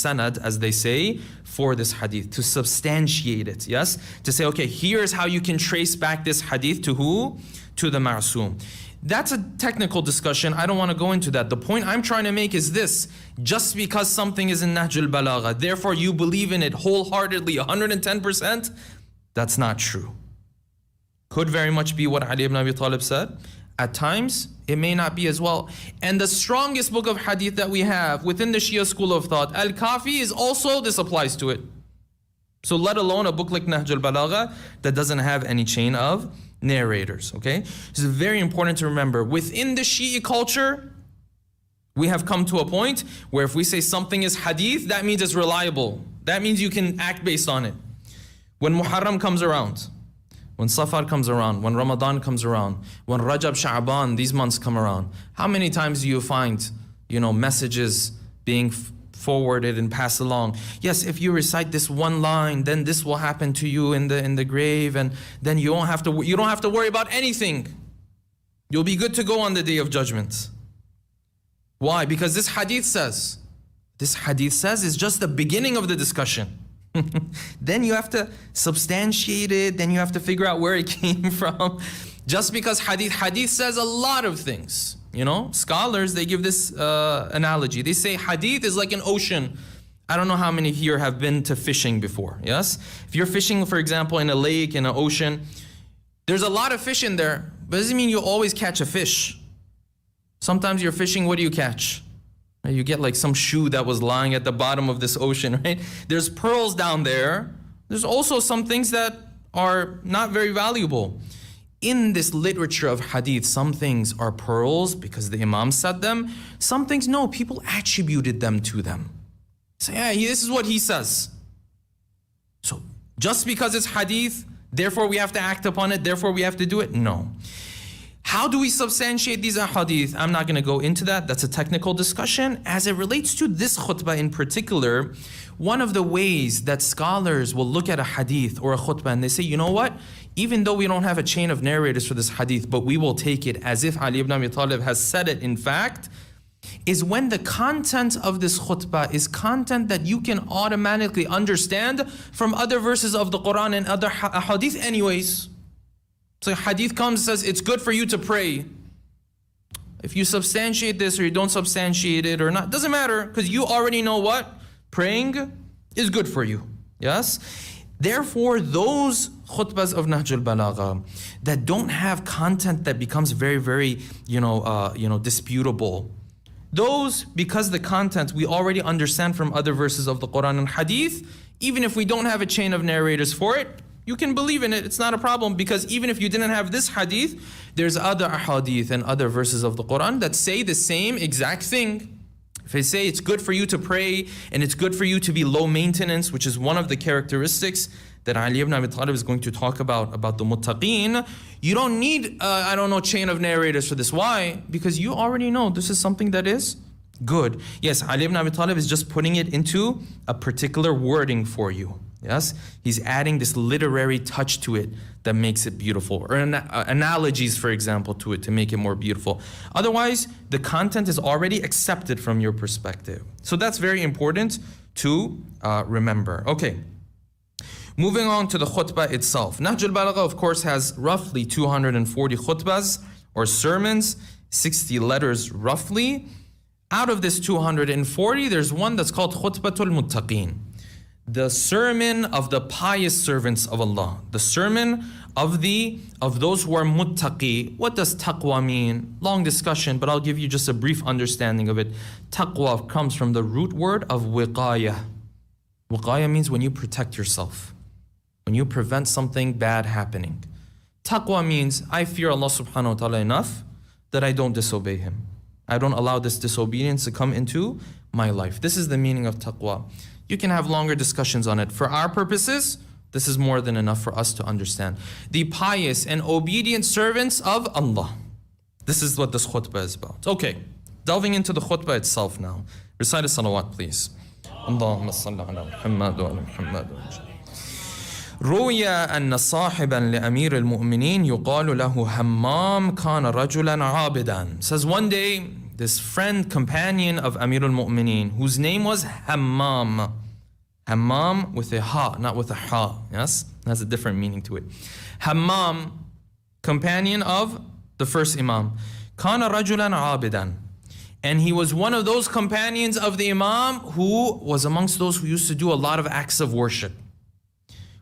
sanad, as they say, for this hadith, to substantiate it, yes? To say, okay, here's how you can trace back this hadith to who? To the ma'soom. That's a technical discussion. I don't want to go into that. The point I'm trying to make is this: just because something is in Nahj al-Balagha, therefore you believe in it wholeheartedly, 110%, that's not true. Could very much be what Ali ibn Abi Talib said. At times, it may not be as well. And the strongest book of hadith that we have within the Shia school of thought, Al-Kafi, is also, this applies to it. So let alone a book like Nahj al-Balagha that doesn't have any chain of narrators, okay? This is very important to remember. Within the Shia culture, we have come to a point where if we say something is hadith, that means it's reliable. That means you can act based on it. When Muharram comes around, when Safar comes around, when Ramadan comes around, when Rajab, Sha'ban, these months come around, how many times do you find, messages being forwarded and passed along? Yes, if you recite this one line, then this will happen to you in the grave, and then you don't have to worry about anything. You'll be good to go on the Day of Judgment. Why? Because this hadith says is just the beginning of the discussion. Then you have to substantiate it, then you have to figure out where it came from. Just because hadith says a lot of things. Scholars, they give this analogy. They say hadith is like an ocean. I don't know how many here have been to fishing before, yes? If you're fishing, for example, in a lake, in an ocean, there's a lot of fish in there, but it doesn't mean you always catch a fish. Sometimes you're fishing, what do you catch? You get like some shoe that was lying at the bottom of this ocean, right? There's pearls down there. There's also some things that are not very valuable. In this literature of hadith, some things are pearls because the Imam said them. Some things, no, people attributed them to them. Say, yeah, this is what he says. So just because it's hadith, therefore we have to act upon it, therefore we have to do it? No. How do we substantiate these ahadith? I'm not going to go into that. That's a technical discussion. As it relates to this khutbah in particular, one of the ways that scholars will look at a hadith or a khutbah and they say, you know what? Even though we don't have a chain of narrators for this hadith, but we will take it as if Ali ibn Abi Talib has said it in fact, is when the content of this khutbah is content that you can automatically understand from other verses of the Quran and other hadith anyways. So hadith comes and says, it's good for you to pray. If you substantiate this or you don't substantiate it or not, doesn't matter, because you already know what? Praying is good for you. Yes? Therefore, those khutbahs of Nahj al-Balagha that don't have content that becomes very, very, disputable, those, because the content we already understand from other verses of the Quran and hadith, even if we don't have a chain of narrators for it, you can believe in it, it's not a problem, because even if you didn't have this hadith, there's other ahadith and other verses of the Quran that say the same exact thing. If they say it's good for you to pray and it's good for you to be low maintenance, which is one of the characteristics that Ali ibn Abi Talib is going to talk about the muttaqeen, you don't need, chain of narrators for this. Why? Because you already know this is something that is good. Yes, Ali ibn Abi Talib is just putting it into a particular wording for you. Yes, he's adding this literary touch to it that makes it beautiful, or analogies, for example, to it to make it more beautiful. Otherwise, the content is already accepted from your perspective. So that's very important to remember. Okay, moving on to the khutbah itself. Nahj al-Balagha, of course, has roughly 240 khutbahs or sermons, 60 letters roughly. Out of this 240, there's one that's called Khutbatul Muttaqeen, the sermon of the pious servants of Allah, the sermon of those who are muttaqi. What does taqwa mean? Long discussion, but I'll give you just a brief understanding of it. Taqwa comes from the root word of wiqaya. Wiqaya means when you protect yourself, when you prevent something bad happening. Taqwa means I fear Allah subhanahu wa ta'ala enough that I don't disobey Him. I don't allow this disobedience to come into my life. This is the meaning of taqwa. You can have longer discussions on it. For our purposes, this is more than enough for us to understand. The pious and obedient servants of Allah. This is what this khutbah is about. Okay, delving into the khutbah itself now. Recite a salawat, please. Allahumma salli ala Muhammad wa ala Muhammad wa ala. روي أن صاحبا لأمير المؤمنين يقال له همام كان رجلا عابدا. Says one day this friend, companion of Amir al-Mu'mineen, whose name was Hammam. Hammam with a ha, not with a ha. Yes? It has a different meaning to it. Hammam, companion of the first Imam. Kana rajulan abidan. And he was one of those companions of the Imam who was amongst those who used to do a lot of acts of worship.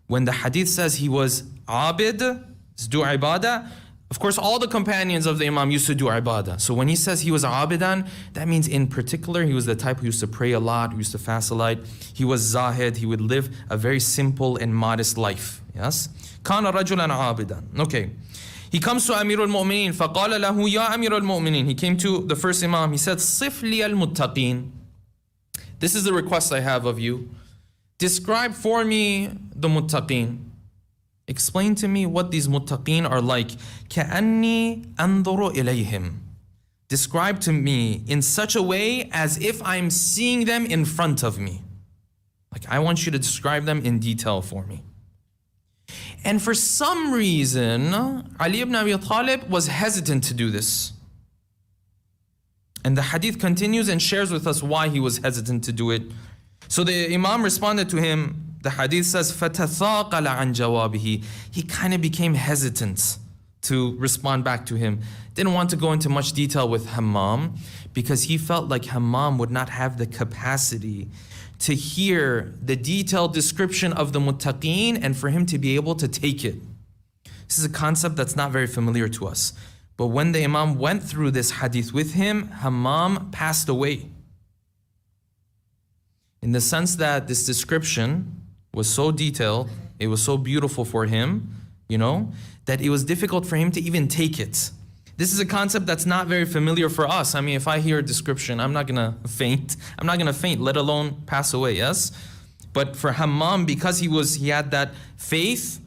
When the hadith says he was abid, do ibadah, of course all the companions of the Imam used to do ibadah. So when he says he was abidan, that means in particular he was the type who used to pray a lot, who used to fast a lot. He was zahid, he would live a very simple and modest life. Yes? Kana rajulan abidan. Okay. He comes to Amir al-Mu'mineen. فَقَالَ لَهُ يَا أَمِيرَ الْمُؤْمِنِينَ. He came to the first Imam. He said, صِفْ لِيَ الْمُتَّقِينَ. This is the request I have of you. Describe for me the muttaqeen. Explain to me what these muttaqeen are like. كَأَنِّي أَنظُرُ إِلَيْهِمْ. Describe to me in such a way as if I'm seeing them in front of me. Like I want you to describe them in detail for me. And for some reason, Ali ibn Abi Talib was hesitant to do this. And the hadith continues and shares with us why he was hesitant to do it. So the Imam responded to him. The hadith says, فَتَثَاقَلَ عَنْ جَوَابِهِ. He kind of became hesitant to respond back to him. Didn't want to go into much detail with Hammam because he felt like Hammam would not have the capacity to hear the detailed description of the muttaqeen and for him to be able to take it. This is a concept that's not very familiar to us. But when the Imam went through this hadith with him, Hammam passed away. In the sense that this description was so detailed, it was so beautiful for him, that it was difficult for him to even take it. This is a concept that's not very familiar for us. I mean, if I hear a description, I'm not going to faint. I'm not going to faint, let alone pass away, yes? But for Hammam, because he had that faith,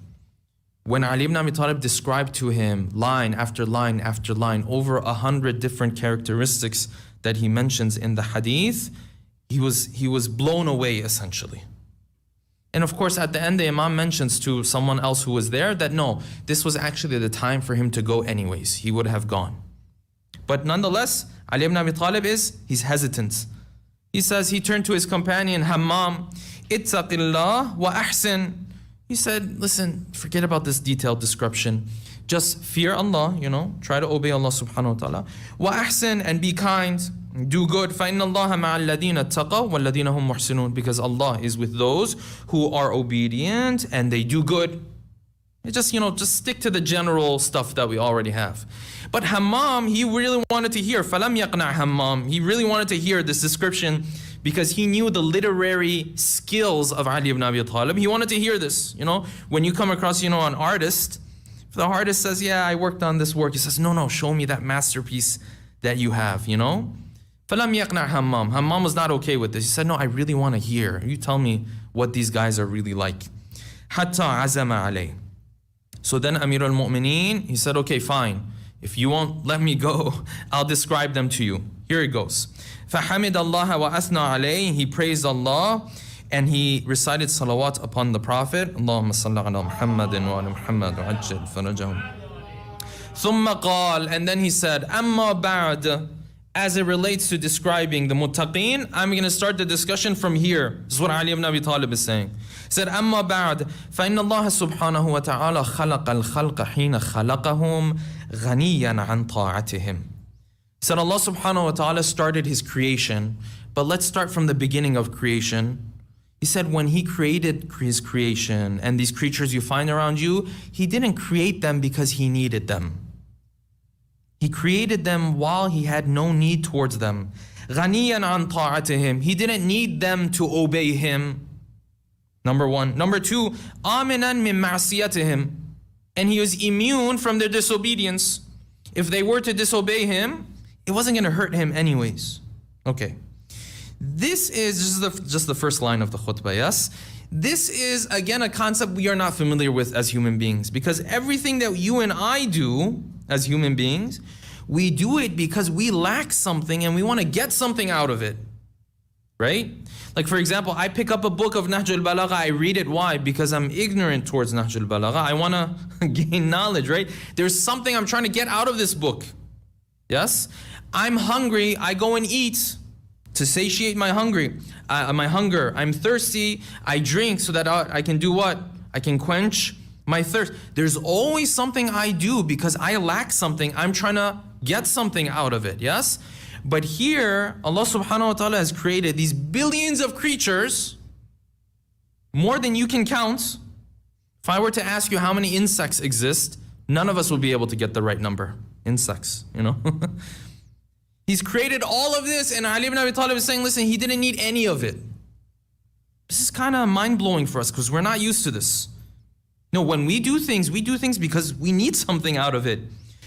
when Ali ibn Abi Talib described to him line after line after line, over 100 different characteristics that he mentions in the hadith, he was blown away essentially. And of course, at the end, the Imam mentions to someone else who was there that no, this was actually the time for him to go anyways. He would have gone. But nonetheless, Ali ibn Abi Talib he's hesitant. He says, he turned to his companion, Hammam, ittaqillah wa ahsin. He said, listen, forget about this detailed description. Just fear Allah, try to obey Allah subhanahu wa ta'ala. Wa ahsin, and be kind. Do good. فَإِنَّ اللَّهَ مَعَ الَّذِينَ اتَّقَوْا وَالَّذِينَ هُمْ مُحْسِنُونَ. Because Allah is with those who are obedient and they do good. Just stick to the general stuff that we already have. But Hammam, he really wanted to hear. فَلَمْ يَقْنَعْ Hammam. He really wanted to hear this description because he knew the literary skills of Ali ibn Abi Talib. He wanted to hear this. When you come across, an artist, if the artist says, yeah, I worked on this work, he says, no, show me that masterpiece that you have, فَلَمْ يَقْنَعْ Hammam. Hammam was not okay with this. He said, no, I really want to hear. You tell me what these guys are really like. حَتَّى عَزَمَ عَلَيْهِ. So then Amir al-Mu'mineen, he said, okay, fine. If you won't let me go, I'll describe them to you. Here it goes. فَحَمِدَ اللَّهَ وَأَثْنَى عَلَيْهِ. He praised Allah and he recited salawat upon the Prophet. اللهم صل على محمد وعلى محمد وعجل فرجهم. ثُمَّ قال. And then he said, أَمَّا بَعْدَ. As it relates to describing the muttaqeen, I'm going to start the discussion from here. This is what Ali ibn Abi Talib is saying. He said, أَمَّا بَعْدَ فَإِنَّ اللَّهَ سُبْحَانَهُ وَتَعَالَى خَلَقَ الْخَلْقَ حِينَ خَلَقَهُمْ غَنِيًّا عَنْ طَاعَتِهِمْ. He said Allah subhanahu wa ta'ala started his creation, but let's start from the beginning of creation. He said when he created his creation and these creatures you find around you, he didn't create them because he needed them. He created them while he had no need towards them. غَنِيًّا عَنْ طَاعَتِهِمْ. He didn't need them to obey him. Number one. Number two, آمِنًا مِنْ مَعْصِيَتِهِمْ. And he was immune from their disobedience. If they were to disobey him, it wasn't going to hurt him anyways. Okay. This is just the first line of the khutbah, yes? This is, again, a concept we are not familiar with as human beings. Because everything that you and I do as human beings, we do it because we lack something and we want to get something out of it. Right? Like for example, I pick up a book of Nahj al-Balagha, I read it. Why? Because I'm ignorant towards Nahj al-Balagha. I want to gain knowledge, right? There's something I'm trying to get out of this book. Yes? I'm hungry, I go and eat to satiate my hunger. I'm thirsty, I drink so that I can do what? I can quench my thirst. There's always something I do because I lack something. I'm trying to get something out of it, yes? But here, Allah subhanahu wa ta'ala has created these billions of creatures, more than you can count. If I were to ask you how many insects exist, none of us will be able to get the right number. Insects, you know? He's created all of this, and Ali ibn Abi Talib is saying, listen, he didn't need any of it. This is kind of mind-blowing for us because we're not used to this. No, when we do things because we need something out of it.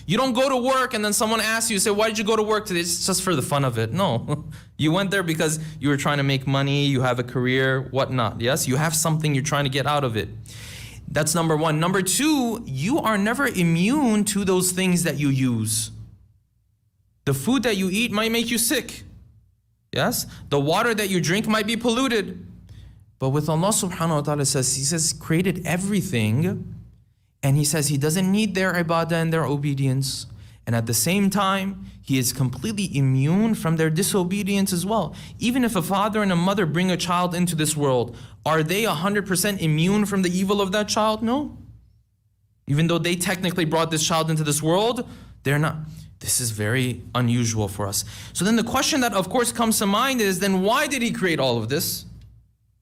You don't go to work and then someone asks you, say, why did you go to work today? It's just for the fun of it. No, you went there because you were trying to make money, you have a career, whatnot. Yes, you have something you're trying to get out of it. That's number one. Number two, you are never immune to those things that you use. The food that you eat might make you sick. Yes, the water that you drink might be polluted. But with Allah subhanahu wa ta'ala He says, created everything, and He says He doesn't need their ibadah and their obedience. And at the same time, He is completely immune from their disobedience as well. Even if a father and a mother bring a child into this world, are they 100% immune from the evil of that child? No. Even though they technically brought this child into this world, they're not. This is very unusual for us. So then the question that of course comes to mind is, then why did He create all of this?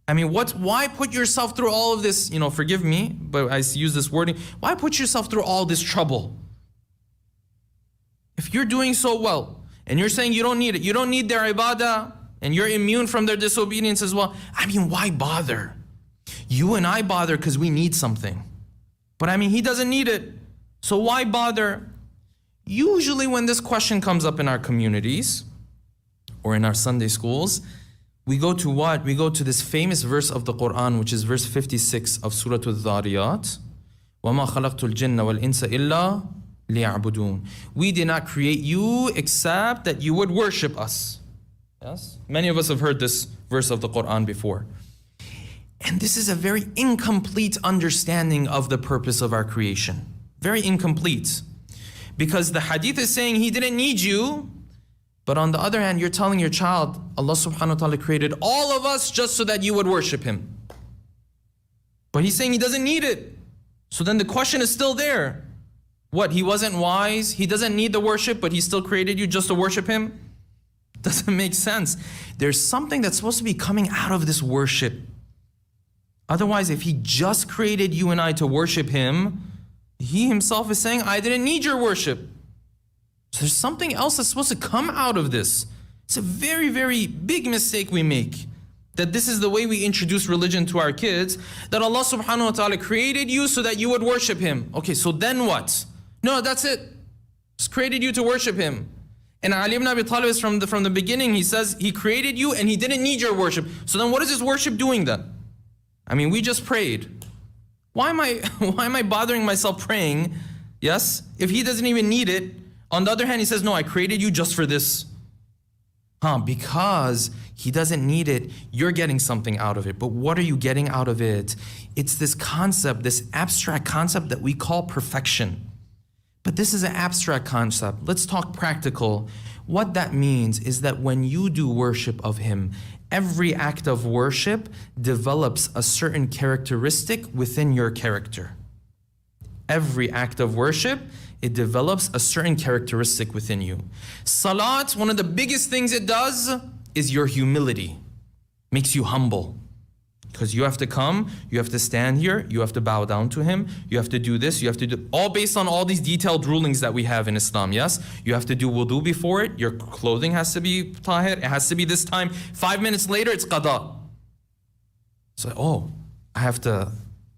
I mean, why put yourself through all of this, you know, forgive me, but I use this wording, why put yourself through all this trouble? If you're doing so well, and you're saying you don't need it, you don't need their ibadah, and you're immune from their disobedience as well, I mean, why bother? You and I bother because we need something. But I mean, He doesn't need it, so why bother? Usually when this question comes up in our communities, or in our Sunday schools, we go to what? We go to this famous verse of the Quran, which is verse 56 of Surah Al-Dhariyat. وَمَا خَلَقْتُ الْجِنَّ وَالْإِنسَ إِلَّا لِيَعْبُدُونَ. We did not create you except that you would worship us. Yes? Many of us have heard this verse of the Quran before. And this is a very incomplete understanding of the purpose of our creation. Very incomplete. Because the hadith is saying He didn't need you, but on the other hand, you're telling your child, Allah subhanahu wa ta'ala created all of us just so that you would worship Him. But He's saying He doesn't need it. So then the question is still there. What, He wasn't wise? He doesn't need the worship, but He still created you just to worship Him? Doesn't make sense. There's something that's supposed to be coming out of this worship. Otherwise, if He just created you and I to worship Him, He Himself is saying, I didn't need your worship. So there's something else that's supposed to come out of this. It's a very, very big mistake we make. That this is the way we introduce religion to our kids. That Allah subhanahu wa ta'ala created you so that you would worship Him. Okay, so then what? No, that's it. Just created you to worship Him. And Ali ibn Abi Talib is from the beginning, he says, He created you and He didn't need your worship. So then what is His worship doing then? I mean, we just prayed. Why am I bothering myself praying? Yes, if He doesn't even need it. On the other hand, He says, no, I created you just for this. Because He doesn't need it, you're getting something out of it. But what are you getting out of it? It's this concept, this abstract concept that we call perfection. But this is an abstract concept. Let's talk practical. What that means is that when you do worship of Him, every act of worship develops a certain characteristic within your character. Every act of worship, it develops a certain characteristic within you. Salat, one of the biggest things it does is your humility. Makes you humble. Because you have to come, you have to stand here, you have to bow down to Him, you have to do this, you have to do, all based on all these detailed rulings that we have in Islam, yes? You have to do wudu before it, your clothing has to be tahir, it has to be this time. 5 minutes later, it's qada. So, I have to,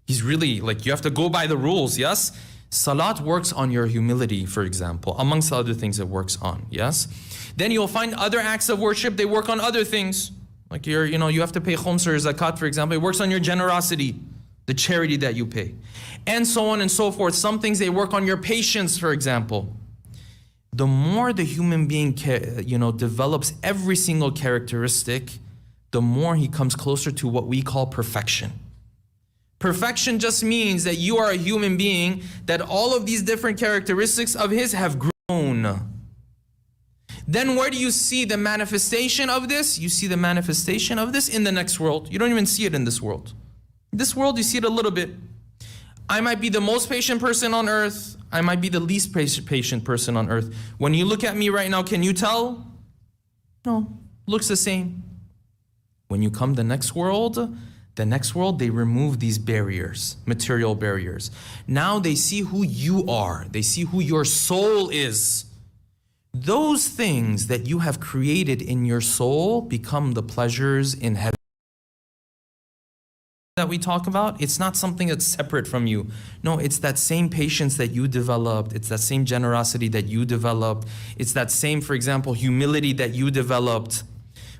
He's really, like, you have to go by the rules, yes? Salat works on your humility, for example, amongst other things it works on, yes? Then you'll find other acts of worship, they work on other things. Like you have to pay khums or zakat, for example. It works on your generosity, the charity that you pay. And so on and so forth. Some things, they work on your patience, for example. The more the human being develops every single characteristic, the more he comes closer to what we call perfection. Perfection just means that you are a human being, that all of these different characteristics of his have grown. Then where do you see the manifestation of this? You see the manifestation of this in the next world. You don't even see it in this world. This world, you see it a little bit. I might be the most patient person on earth. I might be the least patient person on earth. When you look at me right now, can you tell? No, looks the same. When you come the next world, they remove these barriers, material barriers. Now they see who you are. They see who your soul is. Those things that you have created in your soul become the pleasures in heaven that we talk about. It's not something that's separate from you. No, it's that same patience that you developed. It's that same generosity that you developed. It's that same, for example, humility that you developed.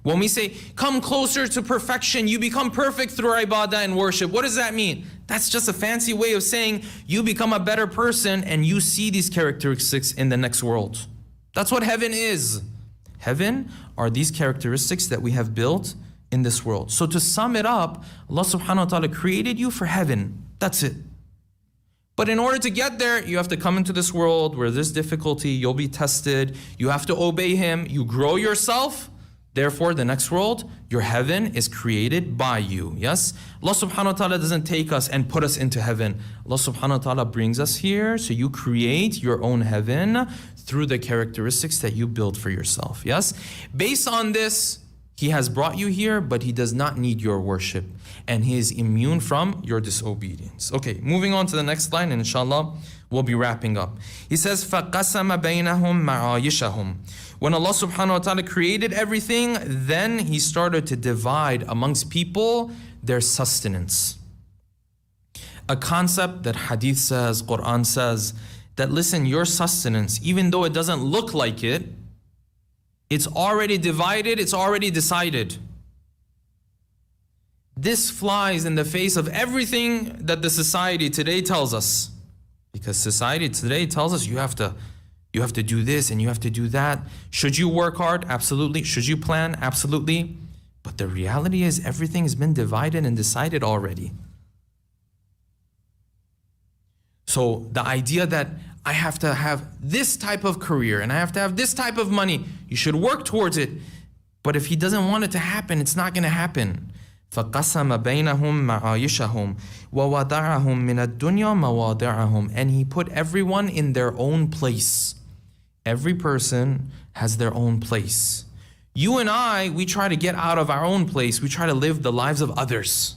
When we say, come closer to perfection, you become perfect through ibadah and worship. What does that mean? That's just a fancy way of saying you become a better person and you see these characteristics in the next world. That's what heaven is. Heaven are these characteristics that we have built in this world. So to sum it up, Allah subhanahu wa ta'ala created you for heaven. That's it. But in order to get there, you have to come into this world where there's difficulty, you'll be tested, you have to obey Him, you grow yourself. Therefore, the next world, your heaven is created by you. Yes? Allah subhanahu wa ta'ala doesn't take us and put us into heaven. Allah subhanahu wa ta'ala brings us here, so you create your own heaven through the characteristics that you build for yourself. Yes? Based on this, He has brought you here, but He does not need your worship. And He is immune from your disobedience. Okay, moving on to the next line, and inshallah, we'll be wrapping up. He says, فَقَسَمَ بَيْنَهُمْ مَعَايِشَهُم. When Allah subhanahu wa ta'ala created everything, then He started to divide amongst people their sustenance. A concept that hadith says, Quran says, that listen, your sustenance, even though it doesn't look like it, it's already divided, it's already decided. This flies in the face of everything that the society today tells us. Because society today tells us you have to do this and you have to do that. Should you work hard? Absolutely. Should you plan? Absolutely. But the reality is everything has been divided and decided already. So the idea that I have to have this type of career and I have to have this type of money, you should work towards it. But if He doesn't want it to happen, it's not going to happen. فَقَسَمَ بَيْنَهُمْ مَعَايِشَهُمْ وَوَضَعَهُمْ مِنَ الدُّنْيَا مَوَاضِعَهُمْ. And He put everyone in their own place. Every person has their own place. You and I, we try to get out of our own place. We try to live the lives of others.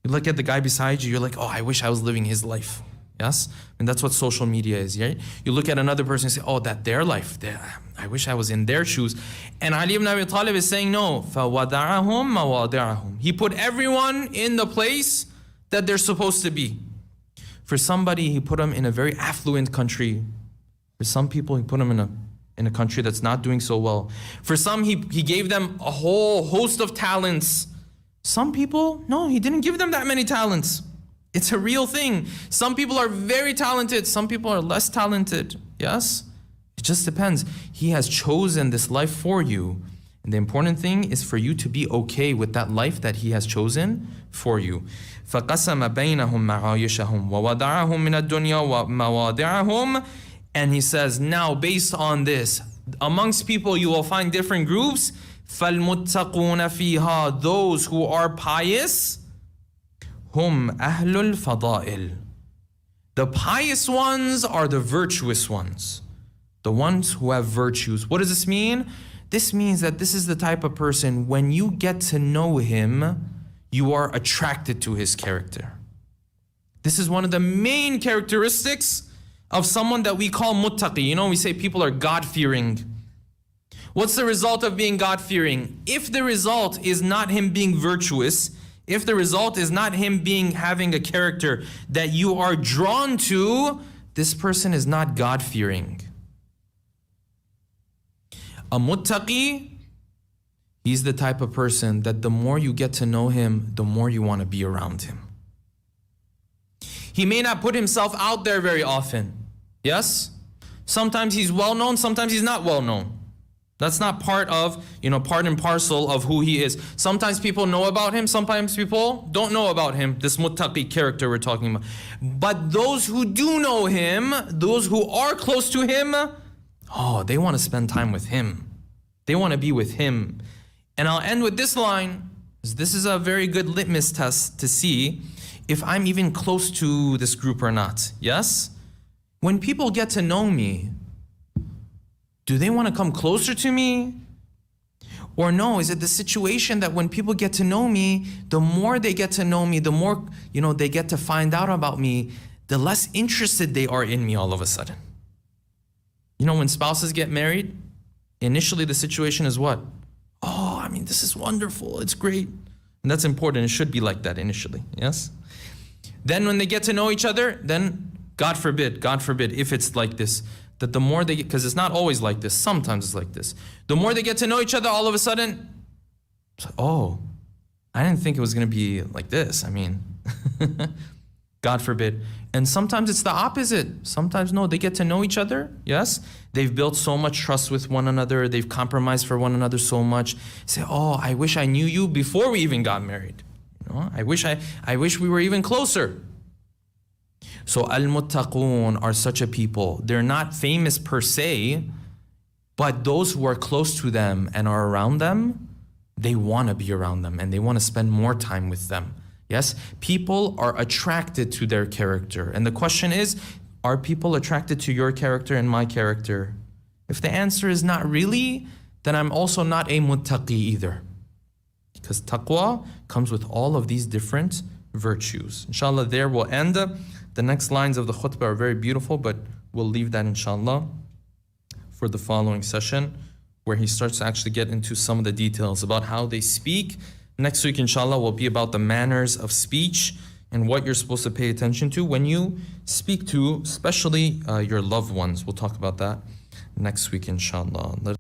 You look at the guy beside you, you're like, oh, I wish I was living his life. Yes? And that's what social media is, right? You look at another person and say, oh, that their life, I wish I was in their shoes. And Ali ibn Abi Talib is saying, no, فَوَضَعَهُمْ مَوَاضِعَهُمْ. He put everyone in the place that they're supposed to be. For somebody, He put them in a very affluent country. For some people, He put them in a country that's not doing so well. For some, he gave them a whole host of talents. Some people, no, He didn't give them that many talents. It's a real thing. Some people are very talented. Some people are less talented. Yes? It just depends. He has chosen this life for you. And the important thing is for you to be okay with that life that He has chosen for you. فَقَسَمَ بَيْنَهُمْ مَعَايِشَهُمْ وَوَضَعَهُمْ مِنَ الدُّنْيَا وَمَوَاضِعَهُمْ. And He says, now based on this, amongst people you will find different groups. فَالْمُتَّقُونَ فِيهَا. Those who are pious, hum ahlul fada'il. The pious ones are the virtuous ones. The ones who have virtues. What does this mean? This means that this is the type of person, when you get to know him, you are attracted to his character. This is one of the main characteristics of someone that we call muttaqi. You know, we say people are God-fearing. What's the result of being God-fearing? If the result is not him being virtuous, if the result is not him having a character that you are drawn to, this person is not God-fearing. A muttaqi, he's the type of person that the more you get to know him, the more you want to be around him. He may not put himself out there very often. Yes? Sometimes he's well known, sometimes he's not well known. That's not part of, part and parcel of who he is. Sometimes people know about him, sometimes people don't know about him, this muttaqi character we're talking about. But those who do know him, those who are close to him, Oh, they want to spend time with him. They want to be with him. And I'll end with this line. This is a very good litmus test to see if I'm even close to this group or not. Yes? When people get to know me, do they want to come closer to me? Or no, is it the situation that when people get to know me, the more they get to know me, the more, they get to find out about me, the less interested they are in me all of a sudden. When spouses get married, initially the situation is what? Oh, this is wonderful, it's great. And that's important, it should be like that initially, yes? Then when they get to know each other, then God forbid, if it's like this, that the more they get, because it's not always like this, sometimes it's like this. The more they get to know each other, all of a sudden, it's like, oh, I didn't think it was going to be like this. God forbid. And sometimes it's the opposite. Sometimes, no, they get to know each other, yes? They've built so much trust with one another. They've compromised for one another so much. Say, oh, I wish I knew you before we even got married. I wish we were even closer. So al-muttaqun are such a people. They're not famous per se, but those who are close to them and are around them, they want to be around them and they want to spend more time with them. Yes, people are attracted to their character. And the question is, are people attracted to your character and my character? If the answer is not really, then I'm also not a muttaqi either. Because taqwa comes with all of these different virtues. Inshallah, there we'll end. The next lines of the khutbah are very beautiful, but we'll leave that inshallah for the following session, where he starts to actually get into some of the details about how they speak. Next week, inshallah, will be about the manners of speech and what you're supposed to pay attention to when you speak to, especially your loved ones. We'll talk about that next week, inshallah.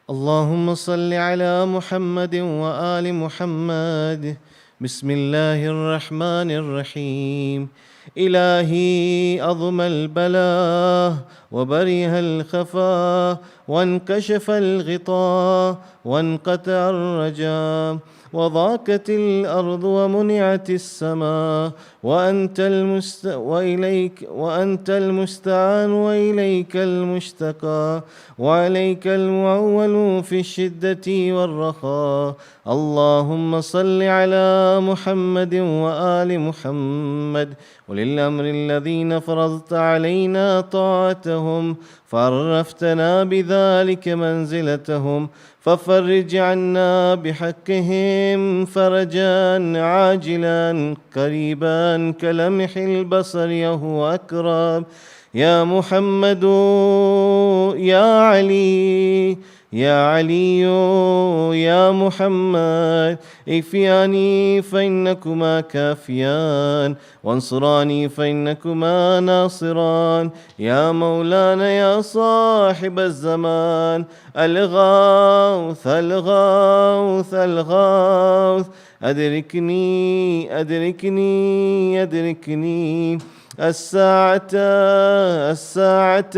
اللهم صل على محمد وآل محمد. بسم الله الرحمن الرحيم. إلهي أضم البلاء وبرئ الخفاء وانكشف الغطاء وانقطع الرجاء وضاقت الأرض ومنعت السماء وأنت المستعان وإليك المشتكى وعليك المعول في الشدة والرخاء. اللهم صل على محمد وآل محمد ولي الأمر الذين فرضت علينا طاعتهم فعرفتنا بذلك منزلتهم ففرج عنا بحقهم فرجا عاجلا قريبا كلمح البصر يهو أقرب. يا محمد يا علي يا علي يا محمد اكفياني فإنكما كافيان وانصراني فإنكما ناصران. يا مولانا يا صاحب الزمان الغوث الغوث الغوث أدركني أدركني أدركني. الساعة الساعة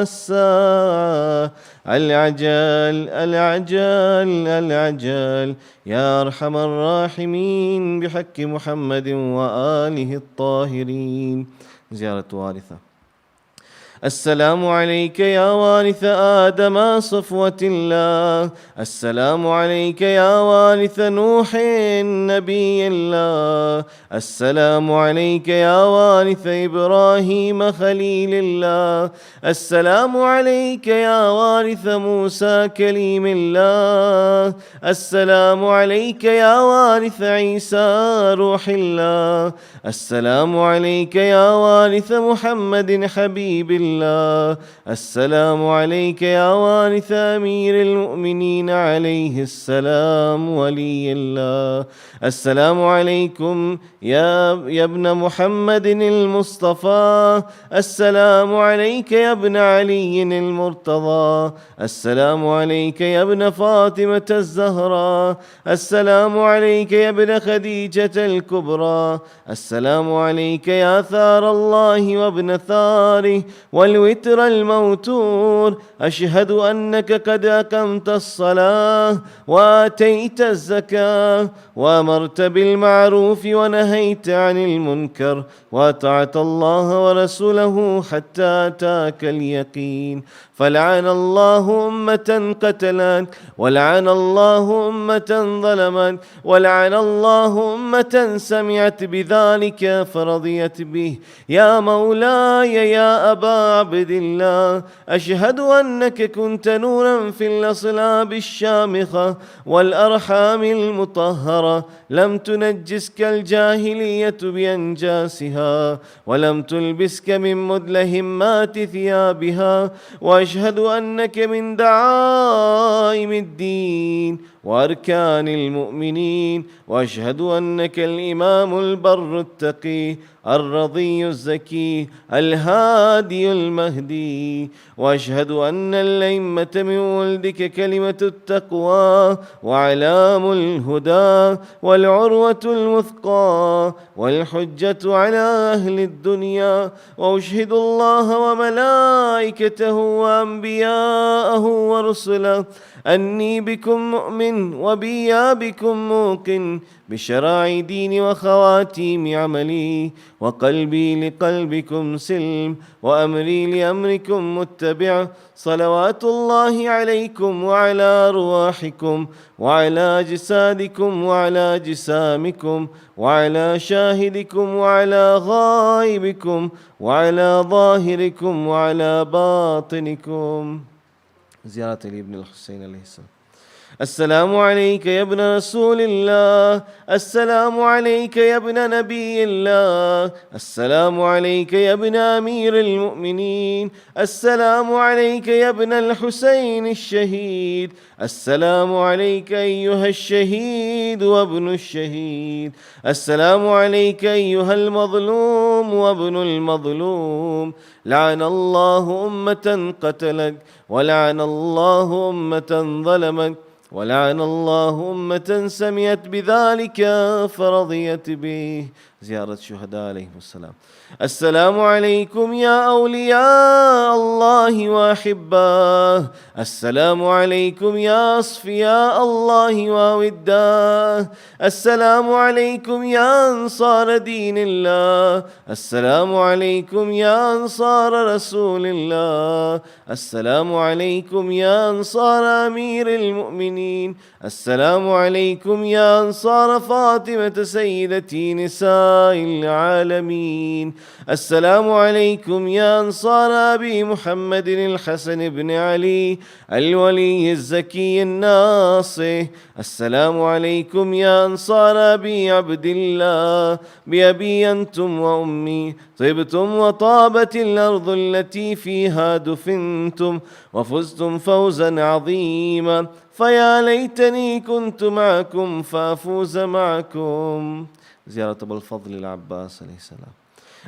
الساعة العجل العجل العجل. يا أرحم الراحمين بحق محمد وآله الطاهرين. زيارة وارثة. السلام عليك يا وارث آدم صفوة الله. السلام عليك يا وارث نوح نبي الله. السلام عليك يا وارث إبراهيم خليل الله. السلام عليك يا وارث موسى كليم الله. السلام عليك يا وارث عيسى روح الله. السلام عليك يا وارث محمد حبيب الله. الله. السلام عليك يا وارث أمير المؤمنين عليه السلام ولي الله. السلام عليكم يا ابن محمد المصطفى. السلام عليك يا ابن علي المرتضى. السلام عليك يا ابن فاطمة الزهراء. السلام عليك يا ابن خديجة الكبرى. السلام عليك يا ثار الله وابن ثاره والوتر الموتور. أشهد أنك قد أقمت الصلاة وآتيت الزكاة وأمرت بالمعروف ونهيت عن المنكر وأطعت الله ورسوله حتى أتاك اليقين. فلعن الله أمة قتلت، ولعن الله أمة ظلمت، ولعن الله أمة سمعت بذلك فرضيت به. يا مولاي يا أبا عبد الله، أشهد أنك كنت نورا في الأصلاب الشامخة والأرحام المطهرة، لم تنجسك الجاهلية بأنجاسها ولم تلبسك من مدلهمات ثيابها. وأشهد أنك من دعائم الدين وأركان المؤمنين. وأشهد أنك الإمام البر التقي الرضي الزكي الهادي المهدي. وأشهد أن الأئمة من ولدك كلمة التقوى وعلام الهدى والعروة الوثقى والحجة على أهل الدنيا. وأشهد الله وملائكته وأنبياءه ورسله أني بكم مؤمن وبي بكم موقن بشرائع ديني وخواتيم عملي، وقلبي لقلبكم سلم وأمري لأمركم متبع. صلوات الله عليكم وعلى أرواحكم وعلى أجسادكم وعلى أجسامكم وعلى شاهدكم وعلى غائبكم وعلى ظاهركم وعلى باطنكم. زيارة لابن الحسين عليه السلام. السلام عليك يا ابن رسول الله. السلام عليك يا ابن نبي الله. السلام عليك يا ابن أمير المؤمنين. السلام عليك يا ابن الحسين الشهيد. السلام عليك أيها الشهيد وابن الشهيد. السلام عليك أيها المظلوم وابن المظلوم. لعن الله أمة قتلك، ولعن الله أمة ظلمك، ولعن الله أمة سمعت بذلك فرضيت به. زيارة الشهداء عليهم السلام. السلام عليكم يا أولياء الله وأحباه. السلام عليكم يا أصفياء الله ووداه. السلام عليكم يا أنصار دين الله. السلام عليكم يا أنصار رسول الله. السلام عليكم يا أنصار أمير المؤمنين. السلام عليكم يا أنصار فاطمة سيدتي نساء العالمين. السلام عليكم يا أنصار أبي محمد الحسن بن علي الولي الزكي الناصح. السلام عليكم يا أنصار أبي عبد الله، بأبي أنتم وأمي طبتم وطابت الأرض التي فيها دفنتم وفزتم فوزا عظيما. فيا ليتني كنت معكم فأفوز معكم. زيارة أبو الفضل العباس عليه السلام.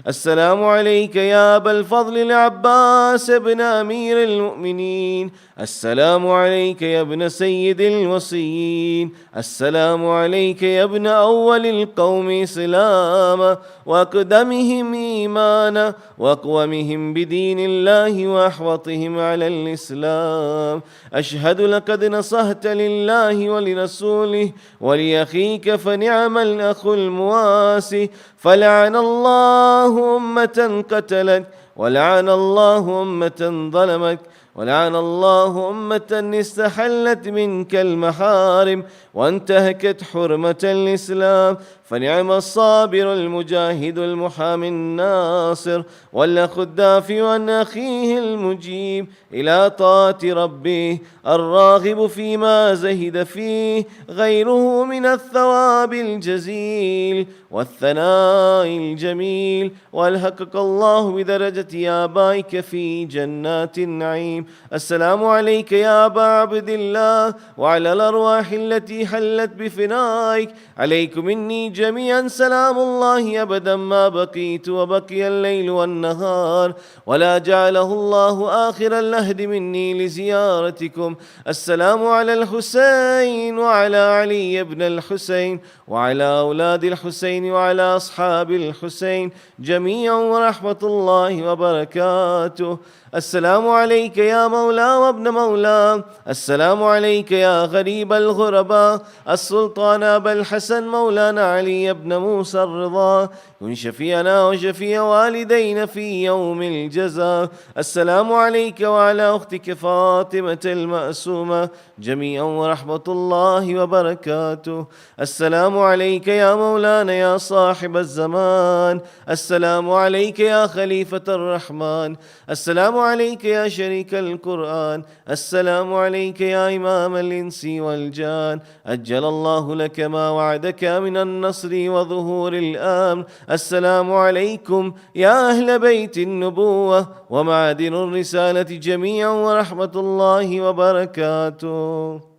السلام عليك يا أبا الفضل العباس ابن أمير المؤمنين. السلام عليك يا ابن سيد الوصيين. السلام عليك يا ابن أول القوم إسلاما وأقدمهم إيمانا وأقومهم بدين الله وأحوطهم على الإسلام. أشهد لقد نصحت لله ولرسوله ولأخيك فنعم الأخ المواسي. فلعن الله أمة قتلت، ولعن الله أمة ظلمت، ولعن الله أمة استحلت منك المحارم وانتهكت حرمة الإسلام. فنعم الصابر المجاهد المحامي الناصر، والأخ الدافع عن أخيه المجيب إلى طاعة ربه، الراغب فيما زهد فيه غيره من الثواب الجزيل والثناء الجميل، والحقك الله بدرجة آبائك في جنات النعيم. السلام عليك يا أبا عبد الله، وعلى الأرواح التي حلت بفنائك، عليكم مني جميعا سلام الله أبدا ما بقيت وبقي الليل والنهار، ولا جعله الله آخر الأهد مني لزيارتكم. السلام على الحسين وعلى علي بن الحسين وعلى أولاد الحسين وعلى أصحاب الحسين جميعا ورحمة الله وبركاته. السلام عليك يا مولى وابن مولى، السلام عليك يا غريب الغرباء، السلطان أبا الحسن مولانا علي بن موسى الرضا، كن شفيعنا وشفيع والدينا في يوم الجزاء. السلام عليك وعلى أختك فاطمة المأسومة جميعا ورحمة الله وبركاته. السلام عليك يا مولانا يا صاحب الزمان، السلام عليك يا خليفة الرحمن، السلام عليك يا شريك القرآن، السلام عليك يا إمام الإنس والجان، أجل الله لك ما وعدك من النصر وظهور الأمن. السلام عليكم يا أهل بيت النبوة ومعادن الرسالة جميعا ورحمة الله وبركاته.